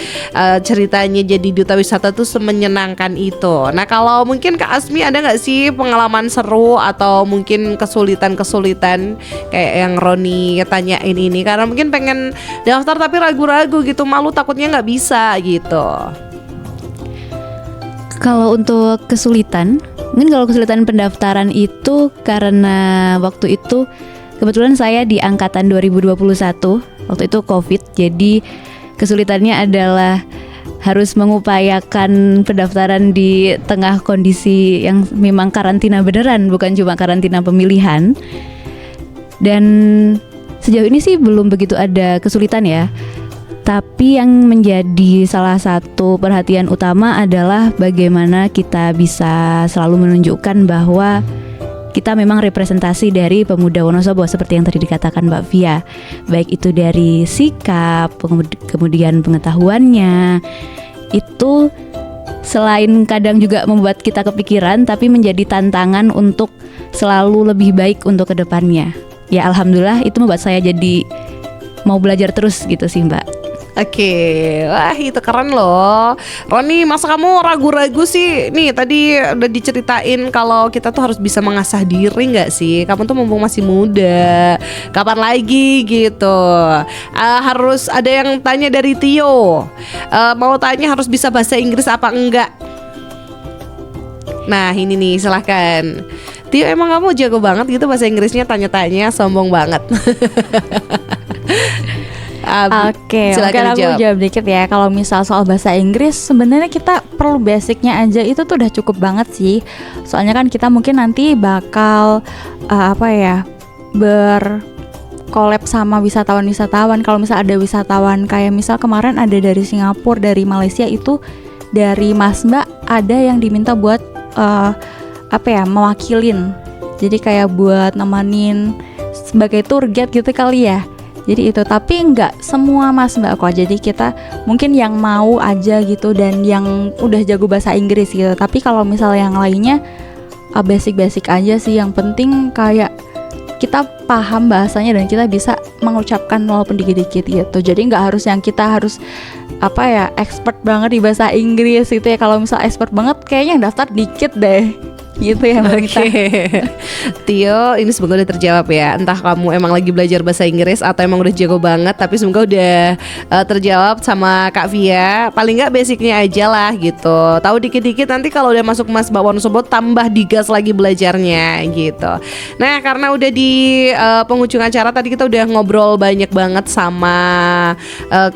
Ceritanya jadi duta wisata tuh semenyenangkan itu. Nah kalau mungkin Kak Asmi ada nggak sih pengalaman seru atau mungkin kesulitan-kesulitan kayak yang Roni tanyain ini? Karena mungkin pengen daftar tapi ragu-ragu gitu, malu takutnya nggak bisa gitu. Kalau untuk kesulitan, mungkin kalau kesulitan pendaftaran itu karena waktu itu kebetulan saya di angkatan 2021, waktu itu COVID, jadi kesulitannya adalah harus mengupayakan pendaftaran di tengah kondisi yang memang karantina beneran, bukan cuma karantina pemilihan. Dan sejauh ini sih belum begitu ada kesulitan ya. Tapi yang menjadi salah satu perhatian utama adalah bagaimana kita bisa selalu menunjukkan bahwa kita memang representasi dari pemuda Wonosobo seperti yang tadi dikatakan Mbak Via. Baik itu dari sikap, kemudian pengetahuannya. Itu selain kadang juga membuat kita kepikiran, tapi menjadi tantangan untuk selalu lebih baik untuk kedepannya. Ya alhamdulillah itu membuat saya jadi mau belajar terus gitu sih Mbak. Oke, wah itu keren loh Roni, masa kamu ragu-ragu sih? Nih tadi udah diceritain kalau kita tuh harus bisa mengasah diri gak sih? Kamu tuh mumpung masih muda, kapan lagi gitu. Harus ada yang tanya dari Tio, mau tanya harus bisa bahasa Inggris apa enggak? Nah ini nih silahkan Tio, emang kamu jago banget gitu bahasa Inggrisnya, tanya-tanya sombong banget. Oke, mungkin aku jawab dikit ya. Kalau misal soal bahasa Inggris, sebenarnya kita perlu basicnya aja itu tuh udah cukup banget sih. Soalnya kan kita mungkin nanti bakal berkolab sama wisatawan-wisatawan. Kalau misal ada wisatawan kayak misal kemarin ada dari Singapura, dari Malaysia, itu dari Mas Mbak ada yang diminta buat mewakilin. Jadi kayak buat nemenin sebagai tour guide gitu kali ya. Jadi itu, tapi nggak semua Mas Mbak kok. Jadi kita mungkin yang mau aja gitu dan yang udah jago bahasa Inggris gitu. Tapi kalau misal yang lainnya basic-basic aja sih. Yang penting kayak kita paham bahasanya dan kita bisa mengucapkan walaupun dikit-dikit gitu. Jadi nggak harus yang kita harus expert banget di bahasa Inggris gitu ya. Kalau misal expert banget kayaknya yang daftar dikit deh. Gitu ya Mbak Mita. Tio, ini semoga udah terjawab ya. Entah kamu emang lagi belajar bahasa Inggris atau emang udah jago banget, tapi semoga udah terjawab sama Kak Via. Paling nggak basicnya aja lah gitu. Tahu dikit-dikit, nanti kalau udah masuk Mas Mbak Wonosobo tambah digas lagi belajarnya gitu. Nah karena udah di penghujung acara tadi, kita udah ngobrol banyak banget sama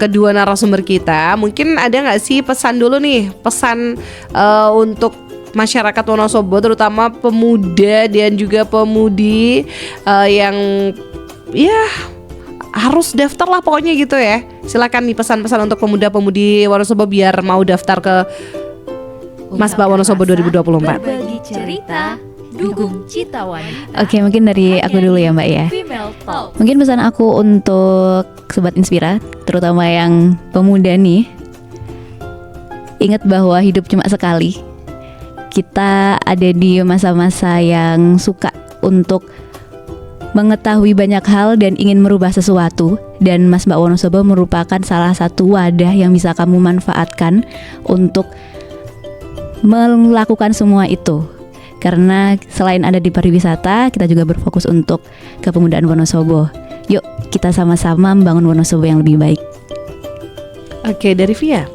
kedua narasumber kita. Mungkin ada nggak sih pesan dulu nih, pesan untuk masyarakat Wonosobo, terutama pemuda dan juga pemudi yang ya harus daftar lah pokoknya gitu ya. Silakan nih pesan-pesan untuk pemuda-pemudi Wonosobo biar mau daftar ke Mas Mbak Wonosobo 2024. Berbagi cerita, dukung Cita Wanita. Oke, mungkin dari aku dulu ya Mbak ya. Female Talk. Mungkin pesan aku untuk Sobat Inspira, terutama yang pemuda nih, ingat bahwa hidup cuma sekali. Kita ada di masa-masa yang suka untuk mengetahui banyak hal dan ingin merubah sesuatu. Dan Mas Mbak Wonosobo merupakan salah satu wadah yang bisa kamu manfaatkan untuk melakukan semua itu. Karena selain ada di pariwisata, kita juga berfokus untuk kepemudaan Wonosobo. Yuk kita sama-sama membangun Wonosobo yang lebih baik. Oke, dari Via.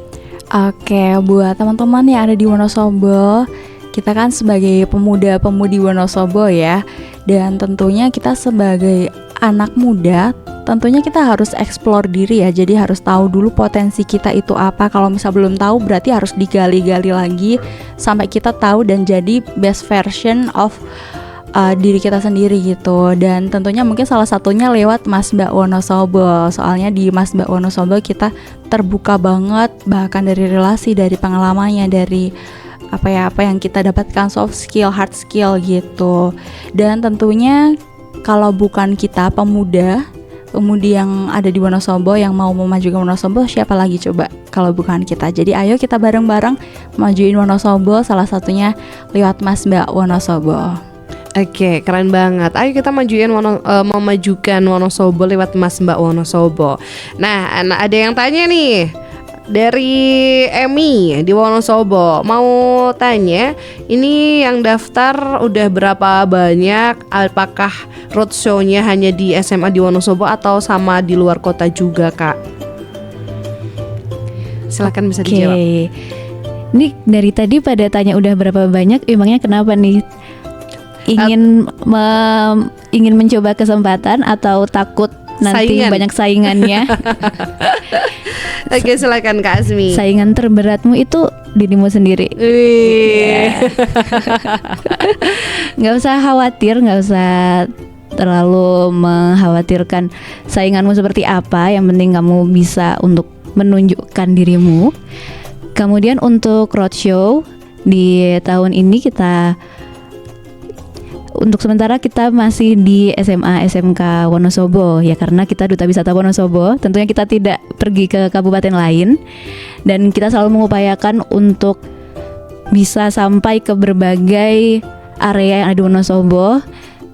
Oke, buat teman-teman yang ada di Wonosobo, kita kan sebagai pemuda-pemudi Wonosobo ya, dan tentunya kita sebagai anak muda, tentunya kita harus explore diri ya. Jadi harus tahu dulu potensi kita itu apa. Kalau misal belum tahu, berarti harus digali-gali lagi sampai kita tahu dan jadi best version of diri kita sendiri gitu. Dan tentunya mungkin salah satunya lewat Mas Mbak Wonosobo. Soalnya di Mas Mbak Wonosobo kita terbuka banget, bahkan dari relasi, dari pengalamannya, dari apa yang kita dapatkan, soft skill, hard skill gitu. Dan tentunya kalau bukan kita pemudi yang ada di Wonosobo yang mau memajukan Wonosobo, siapa lagi coba kalau bukan kita. Jadi ayo kita bareng-bareng majuin Wonosobo, salah satunya lewat Mas Mbak Wonosobo. Oke, keren banget. Ayo kita memajukan Wonosobo lewat Mas Mbak Wonosobo. Nah, ada yang tanya nih dari Emi di Wonosobo. Mau tanya, ini yang daftar udah berapa banyak? Apakah roadshow-nya hanya di SMA di Wonosobo atau sama di luar kota juga, Kak? Silakan bisa dijawab. Ini dari tadi pada tanya udah berapa banyak, emangnya kenapa nih? Ingin mencoba kesempatan atau takut nanti Saingan. banyak saingannya? Oke, silakan Kak Asmi. Saingan terberatmu itu dirimu sendiri. Wih. Nggak usah khawatir, nggak usah terlalu mengkhawatirkan sainganmu seperti apa. Yang penting kamu bisa untuk menunjukkan dirimu. Kemudian untuk roadshow di tahun ini untuk sementara kita masih di SMA SMK Wonosobo ya, karena kita Duta Wisata Wonosobo. Tentunya kita tidak pergi ke kabupaten lain, dan kita selalu mengupayakan untuk bisa sampai ke berbagai area yang ada di Wonosobo.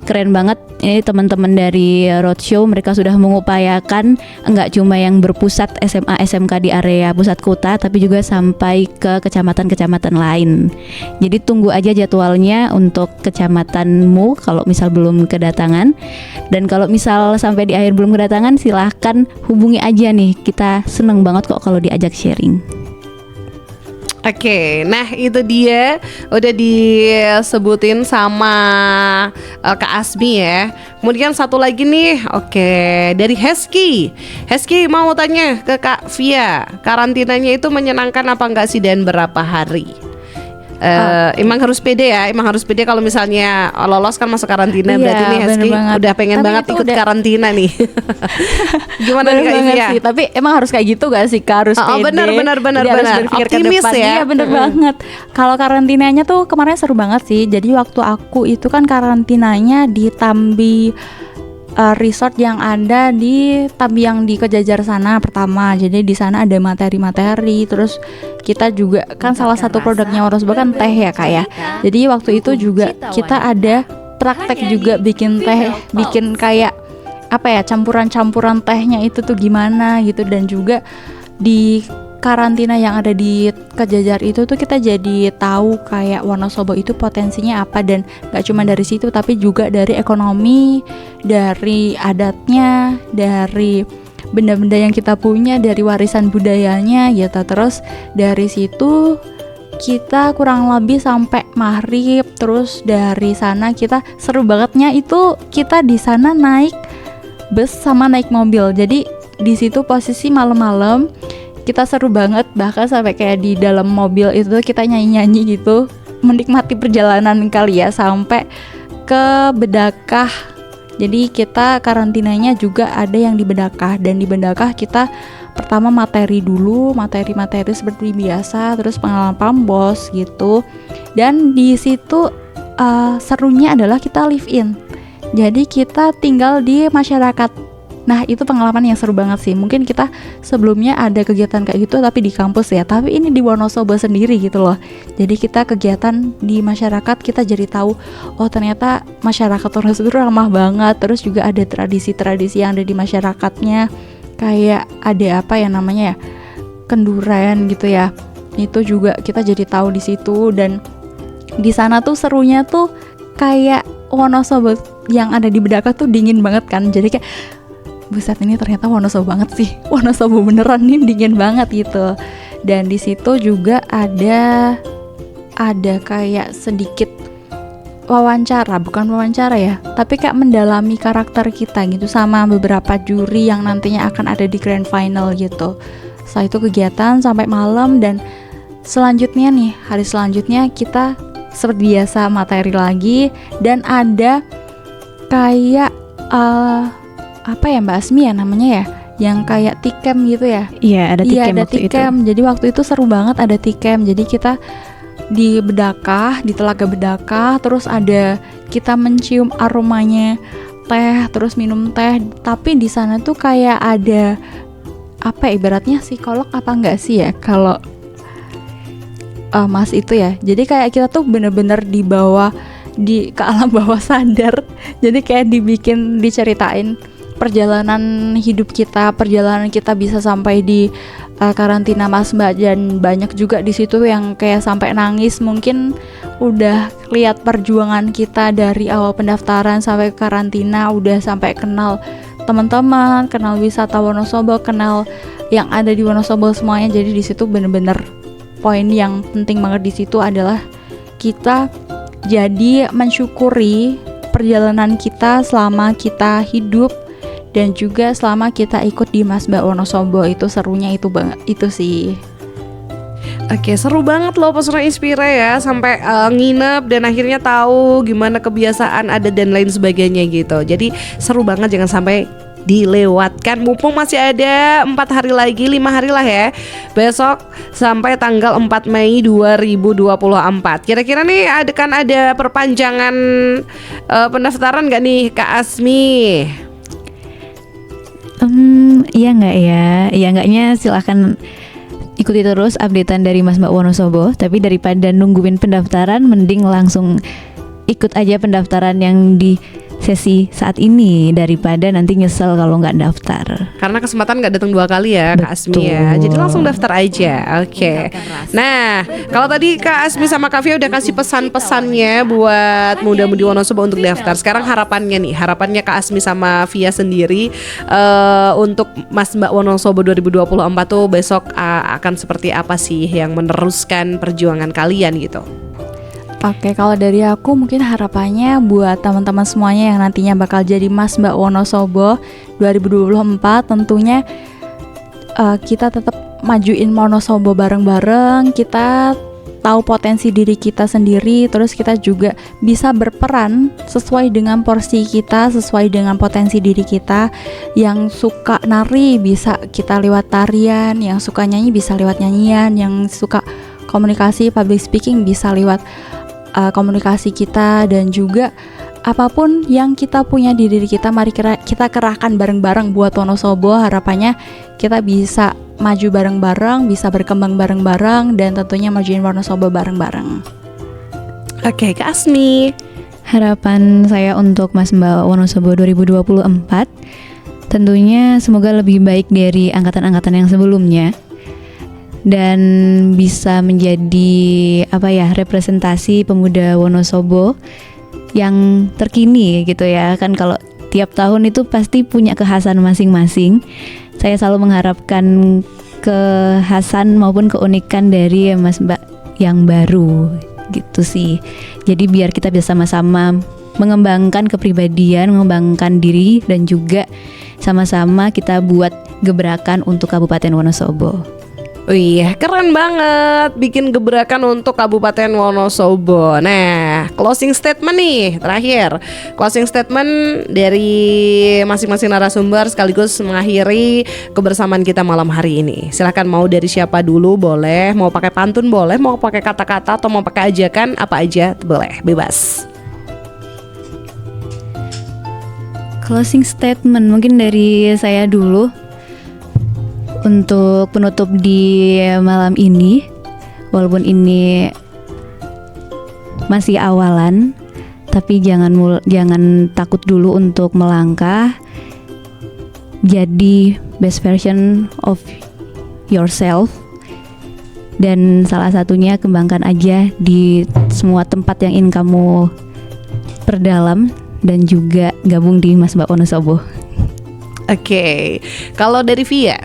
Keren banget ini teman-teman dari roadshow, mereka sudah mengupayakan enggak cuma yang berpusat SMA SMK di area pusat kota, tapi juga sampai ke kecamatan-kecamatan lain. Jadi tunggu aja jadwalnya untuk kecamatanmu kalau misal belum kedatangan. Dan kalau misal sampai di akhir belum kedatangan, silahkan hubungi aja nih, kita seneng banget kok kalau diajak sharing. Oke, nah itu dia udah disebutin sama Kak Asmi ya. Kemudian satu lagi nih, oke, dari Hesky. Hesky mau tanya ke Kak Via, karantinanya itu menyenangkan apa enggak sih dan berapa hari? Emang harus pede ya, emang harus pede kalau misalnya lolos kan masuk karantina. Iya, berarti nih Hesky udah pengen Tapi banget itu ikut udah- karantina nih. Gimana nih Bener Kak banget Via? sih, tapi emang harus kayak gitu gak sih Kak? Harus Oh, pede. benar. Jadi harus berpikir ke Optimis depan. ya. Iya bener banget. Kalau karantinanya tuh kemarin seru banget sih. Jadi waktu aku itu kan karantinanya di Tambi resort yang ada di Tambi yang di Kejajar sana pertama. Jadi di sana ada materi-materi. Terus kita juga kan salah satu produknya Wonosobo kan teh ya Kak ya. Jadi waktu itu juga kita ada praktek juga bikin teh, bikin kayak apa ya, campuran-campuran tehnya itu tuh gimana gitu. Dan juga di karantina yang ada di Kejajar itu tuh kita jadi tahu kayak Wonosobo itu potensinya apa. Dan gak cuma dari situ, tapi juga dari ekonomi, dari adatnya, dari benda-benda yang kita punya, dari warisan budayanya gitu. Terus dari situ kita kurang lebih sampai maghrib. Terus dari sana kita seru bangetnya itu kita di sana naik bus sama naik mobil. Jadi di situ posisi malam-malam kita seru banget, bahkan sampai kayak di dalam mobil itu kita nyanyi-nyanyi gitu, menikmati perjalanan kali ya sampai ke Bedakah. Jadi kita karantinanya juga ada yang di Bedakah, dan di Bedakah kita pertama materi dulu, materi seperti biasa, terus pengalaman pambos gitu. Dan di situ serunya adalah kita live in. Jadi kita tinggal di masyarakat. Nah itu pengalaman yang seru banget sih. Mungkin kita sebelumnya ada kegiatan kayak gitu tapi di kampus ya, tapi ini di Wonosobo sendiri gitu loh. Jadi kita kegiatan di masyarakat, kita jadi tahu oh ternyata masyarakat Wonosobo ramah banget. Terus juga ada tradisi-tradisi yang ada di masyarakatnya, kayak ada apa ya namanya ya, kenduran gitu ya. Itu juga kita jadi tahu di situ. Dan di sana tuh serunya tuh kayak Wonosobo yang ada di Bedaka tuh dingin banget kan. Jadi kayak buset, ini ternyata Wonosobo banget sih. Wonosobo beneran nih, dingin banget gitu. Dan di situ juga ada kayak sedikit wawancara, bukan wawancara ya, tapi kayak mendalami karakter kita gitu sama beberapa juri yang nantinya akan ada di grand final gitu. Setelah itu kegiatan sampai malam, dan selanjutnya nih, hari selanjutnya kita seperti biasa materi lagi, dan ada kayak apa ya Mbak Asmi ya namanya ya, yang kayak T-Camp gitu ya. Iya, ada Iya, T-Camp ada waktu itu. T-Camp. Jadi waktu itu seru banget ada T-Camp. Jadi kita di Bedaka, di Telaga Bedaka, terus ada kita mencium aromanya teh, terus minum teh. Tapi di sana tuh kayak ada apa ya, ibaratnya psikolog apa enggak sih ya kalau Mas itu ya. Jadi kayak kita tuh bener-bener dibawa ke alam bawah sadar. Jadi kayak diceritain perjalanan hidup kita, perjalanan kita bisa sampai di karantina Mas Mbak, dan banyak juga di situ yang kayak sampai nangis. Mungkin udah lihat perjuangan kita dari awal pendaftaran sampai karantina, udah sampai kenal teman-teman, kenal wisata Wonosobo, kenal yang ada di Wonosobo semuanya. Jadi di situ bener-bener poin yang penting banget di situ adalah kita jadi mensyukuri perjalanan kita selama kita hidup, dan juga selama kita ikut di Mas Mbak Wonosobo. Itu serunya itu banget itu sih. Oke, seru banget loh Pesona Inspira ya, sampai nginep dan akhirnya tahu gimana kebiasaan adat dan lain sebagainya gitu. Jadi seru banget, jangan sampai dilewatkan. Mumpung masih ada 4 hari lagi, 5 hari lah ya, besok sampai tanggal 4 Mei 2024. Kira-kira nih ada perpanjangan pendaftaran gak nih Kak Asmi? Iya nggak ya? Iya nggaknya silahkan ikuti terus updatean dari Mas Mbak Wonosobo. Tapi daripada nungguin pendaftaran, mending langsung ikut aja pendaftaran yang di sesi saat ini daripada nanti nyesel kalau nggak daftar. Karena kesempatan nggak datang 2 kali ya Kak Asmi ya. Jadi langsung daftar aja. Oke. Nah, kalau tadi Kak Asmi sama Kak Via udah kasih pesan-pesannya buat muda-mudi Wonosobo untuk daftar. Sekarang harapannya Kak Asmi sama Via sendiri untuk Mas Mbak Wonosobo 2024 tuh besok akan seperti apa sih yang meneruskan perjuangan kalian gitu? Oke, kalau dari aku mungkin harapannya buat teman-teman semuanya yang nantinya bakal jadi Mas Mbak Wonosobo 2024, tentunya kita tetap majuin Wonosobo bareng-bareng. Kita tahu potensi diri kita sendiri, terus kita juga bisa berperan sesuai dengan porsi kita, sesuai dengan potensi diri kita. Yang suka nari bisa kita lewat tarian, yang suka nyanyi bisa lewat nyanyian, yang suka komunikasi public speaking bisa lewat komunikasi kita, dan juga apapun yang kita punya di diri kita, mari kita kerahkan bareng-bareng buat Wonosobo. Harapannya kita bisa maju bareng-bareng, bisa berkembang bareng-bareng, dan tentunya majuin Wonosobo bareng-bareng. Oke, Kak Asmi. Harapan saya untuk Mas Mbak Wonosobo 2024 tentunya semoga lebih baik dari angkatan-angkatan yang sebelumnya, dan bisa menjadi representasi pemuda Wonosobo yang terkini gitu ya. Kan kalau tiap tahun itu pasti punya kekhasan masing-masing. Saya selalu mengharapkan kekhasan maupun keunikan dari Mas Mbak yang baru gitu sih. Jadi biar kita bisa sama-sama mengembangkan kepribadian, mengembangkan diri, dan juga sama-sama kita buat gebrakan untuk Kabupaten Wonosobo. Oh iya, keren banget. Bikin gebrakan untuk Kabupaten Wonosobo. Nah, closing statement nih terakhir. Closing statement dari masing-masing narasumber sekaligus mengakhiri kebersamaan kita malam hari ini. Silahkan, mau dari siapa dulu boleh, mau pakai pantun boleh, mau pakai kata-kata atau mau pakai ajakan apa aja boleh, bebas. Closing statement mungkin dari saya dulu. Untuk penutup di malam ini, walaupun ini masih awalan, tapi jangan takut dulu untuk melangkah. Jadi best version of yourself, dan salah satunya kembangkan aja di semua tempat yang ingin kamu perdalam, dan juga gabung di Mas Mbak Wonosobo. Oke, kalau dari Via?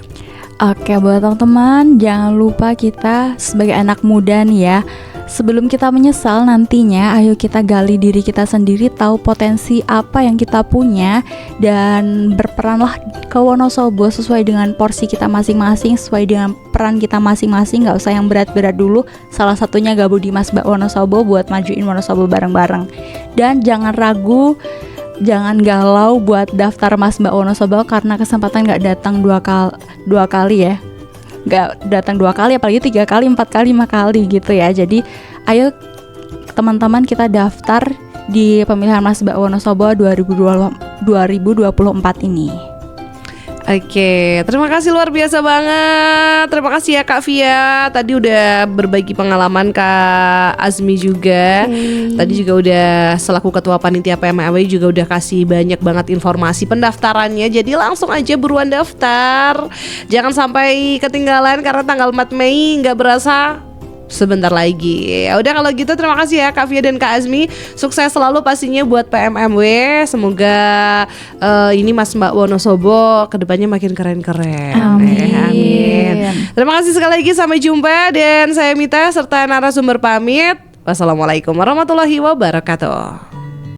Oke, buat teman-teman, jangan lupa kita sebagai anak muda nih ya, sebelum kita menyesal nantinya, ayo kita gali diri kita sendiri, tahu potensi apa yang kita punya, dan berperanlah ke Wonosobo sesuai dengan porsi kita masing-masing, sesuai dengan peran kita masing-masing. Gak usah yang berat-berat dulu, salah satunya gabung di Mas Mbak Wonosobo buat majuin Wonosobo bareng-bareng. Dan jangan ragu, jangan galau buat daftar Mas Mbak Wonosobo, karena kesempatan gak datang dua kali ya, gak datang 2 kali, apalagi 3 kali, 4 kali, 5 kali gitu ya. Jadi ayo teman-teman kita daftar di pemilihan Mas Mbak Wonosobo 2024 ini. Oke, terima kasih luar biasa banget. Terima kasih ya Kak Via. Tadi udah berbagi pengalaman, Kak Azmi juga. Tadi juga udah selaku ketua panitia PMAW juga udah kasih banyak banget informasi pendaftarannya. Jadi langsung aja buruan daftar. Jangan sampai ketinggalan karena tanggal 4 Mei nggak berasa sebentar lagi. Ya udah kalau gitu, terima kasih ya Kak Via dan Kak Azmi. Sukses selalu pastinya buat PMMW. Semoga ini Mas Mbak Wonosobo kedepannya makin keren-keren. Amin. Amin. Terima kasih sekali lagi, sampai jumpa. Dan saya Mita serta narasumber pamit. Wassalamualaikum warahmatullahi wabarakatuh.